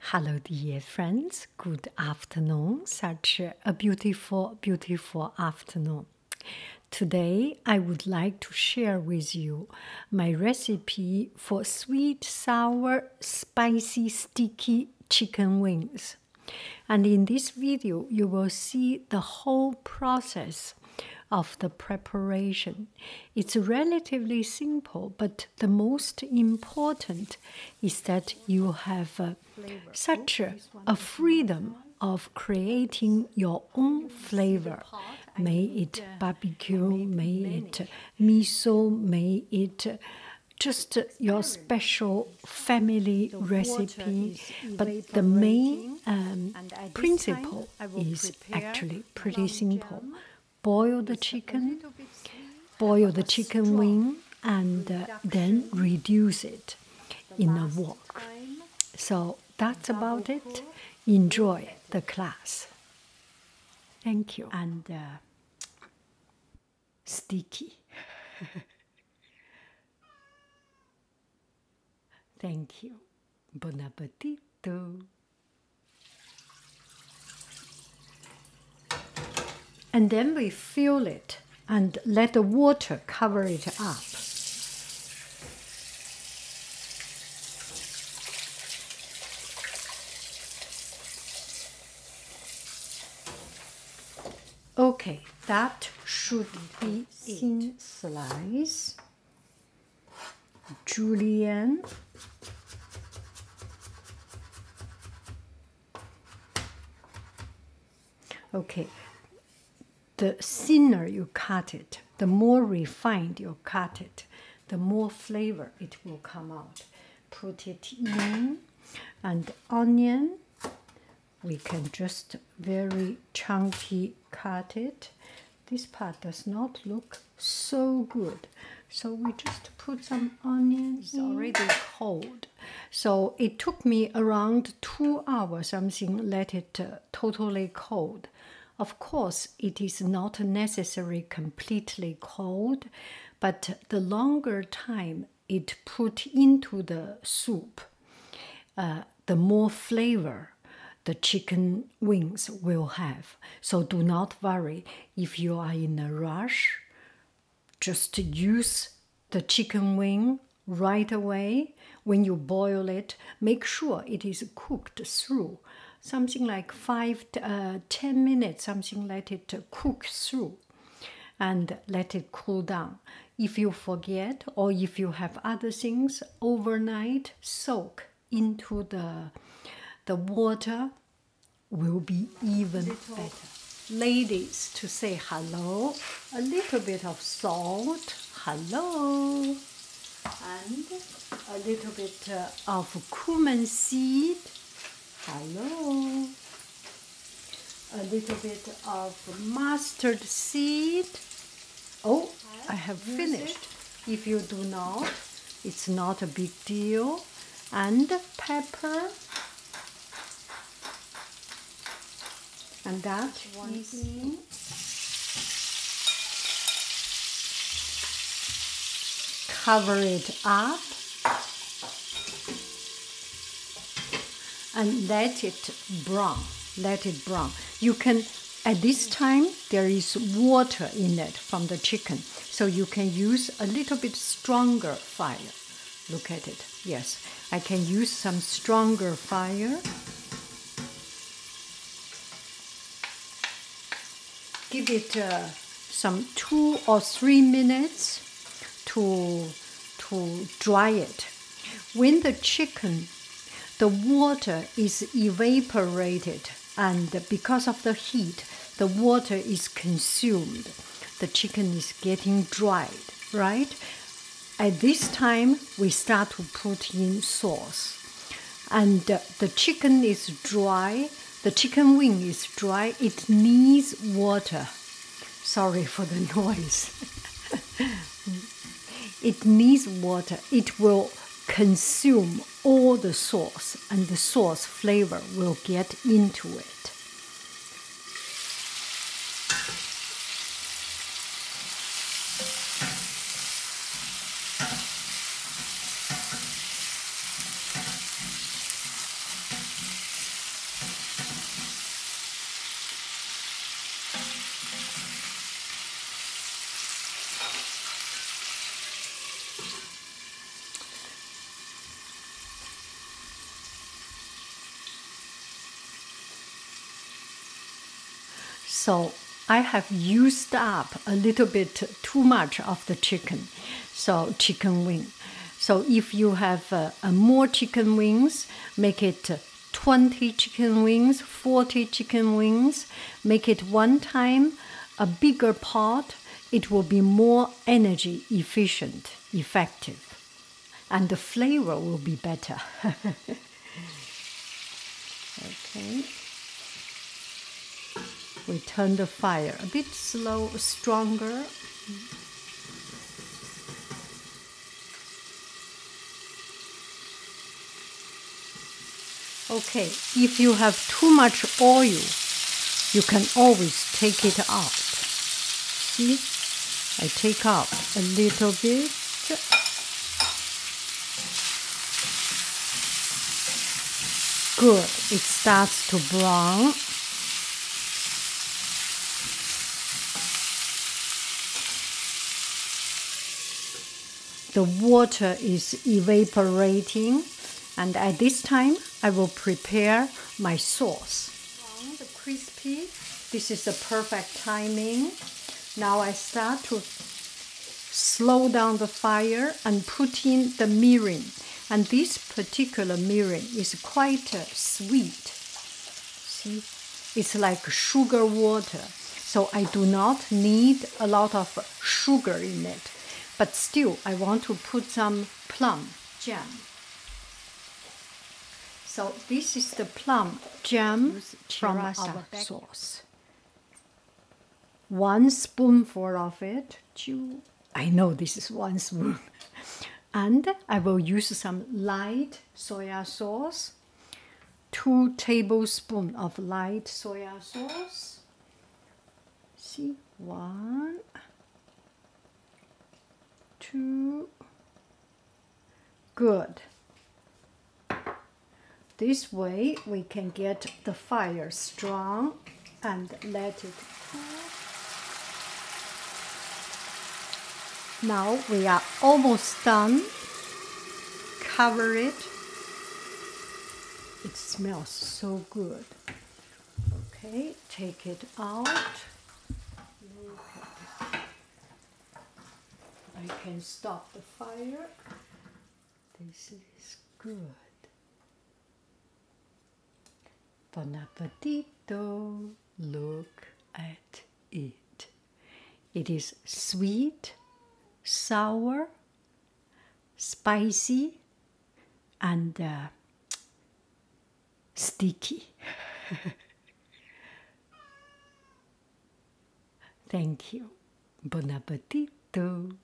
Hello, dear friends. Good afternoon. Such a beautiful, beautiful afternoon. Today, I would like to share with you my recipe for sweet, sour, spicy, sticky chicken wings. And in this video, you will see the whole process of the preparation. It's relatively simple, but the most important is that you have such a freedom of creating your own flavor. May it barbecue, may it miso, may it just your special family recipe. But the main principle is actually pretty simple. Boil the chicken wing, and then reduce it in a wok. So that's about it. Enjoy the class. Thank you. And sticky. Thank you. Buon appetito. And then we fill it and let the water cover it up. Okay, that should be thin slice. Julienne. Okay. The thinner you cut it, the more refined you cut it, the more flavor it will come out. Put it in, and onion, we can just very chunky cut it. This part does not look so good, so we just put some onion. It's already cold, so it took me around 2 hours something, let it totally cold. Of course, it is not necessarily completely cold, but the longer time it put into the soup, the more flavor the chicken wings will have. So do not worry if you are in a rush. Just use the chicken wing right away. When you boil it, make sure it is cooked through. Something like 5-10 minutes, something, let it cook through and let it cool down. If you forget, or if you have other things, overnight soak into the water will be even better. Ladies, to say hello, a little bit of salt, hello, and a little bit of cumin seed, hello. A little bit of mustard seed. Oh, I have finished. If you do not, it's not a big deal. And pepper. And that is in. Cover it up. And let it brown. Let it brown. You can, at this time, there is water in it from the chicken. So you can use a little bit stronger fire. Look at it. Yes, I can use some stronger fire. Give it some 2 or 3 minutes to dry it. When the chicken, the water is evaporated, and because of the heat, the water is consumed. The chicken is getting dried, right? At this time, we start to put in sauce. And the chicken is dry, the chicken wing is dry, it needs water. Sorry for the noise. It needs water. It will consume all the sauce, and the sauce flavor will get into it. So I have used up a little bit too much of the chicken, so chicken wing. So if you have more chicken wings, make it 20 chicken wings, 40 chicken wings. Make it one time, a bigger pot. It will be more energy efficient, effective. And the flavor will be better. Okay. We turn the fire a bit stronger. Okay, if you have too much oil, you can always take it out. See, I take out a little bit. Good, it starts to brown. The water is evaporating, and at this time I will prepare my sauce. The crispy, this is the perfect timing. Now I start to slow down the fire and put in the mirin. And this particular mirin is quite sweet. See, it's like sugar water. So I do not need a lot of sugar in it. But still, I want to put some plum jam. So this is the plum jam from our sauce. 1 spoonful of it. I know this is 1 spoon. And I will use some light soya sauce. 2 tablespoons of light soya sauce. See, 1, 2. Good. This way we can get the fire strong and let it cool. Now we are almost done. Cover it. It smells so good. Okay, take it out. I can stop the fire. This is good. Bon appetito. Look at it. It is sweet, sour, spicy, and sticky. Thank you. Bon appetito.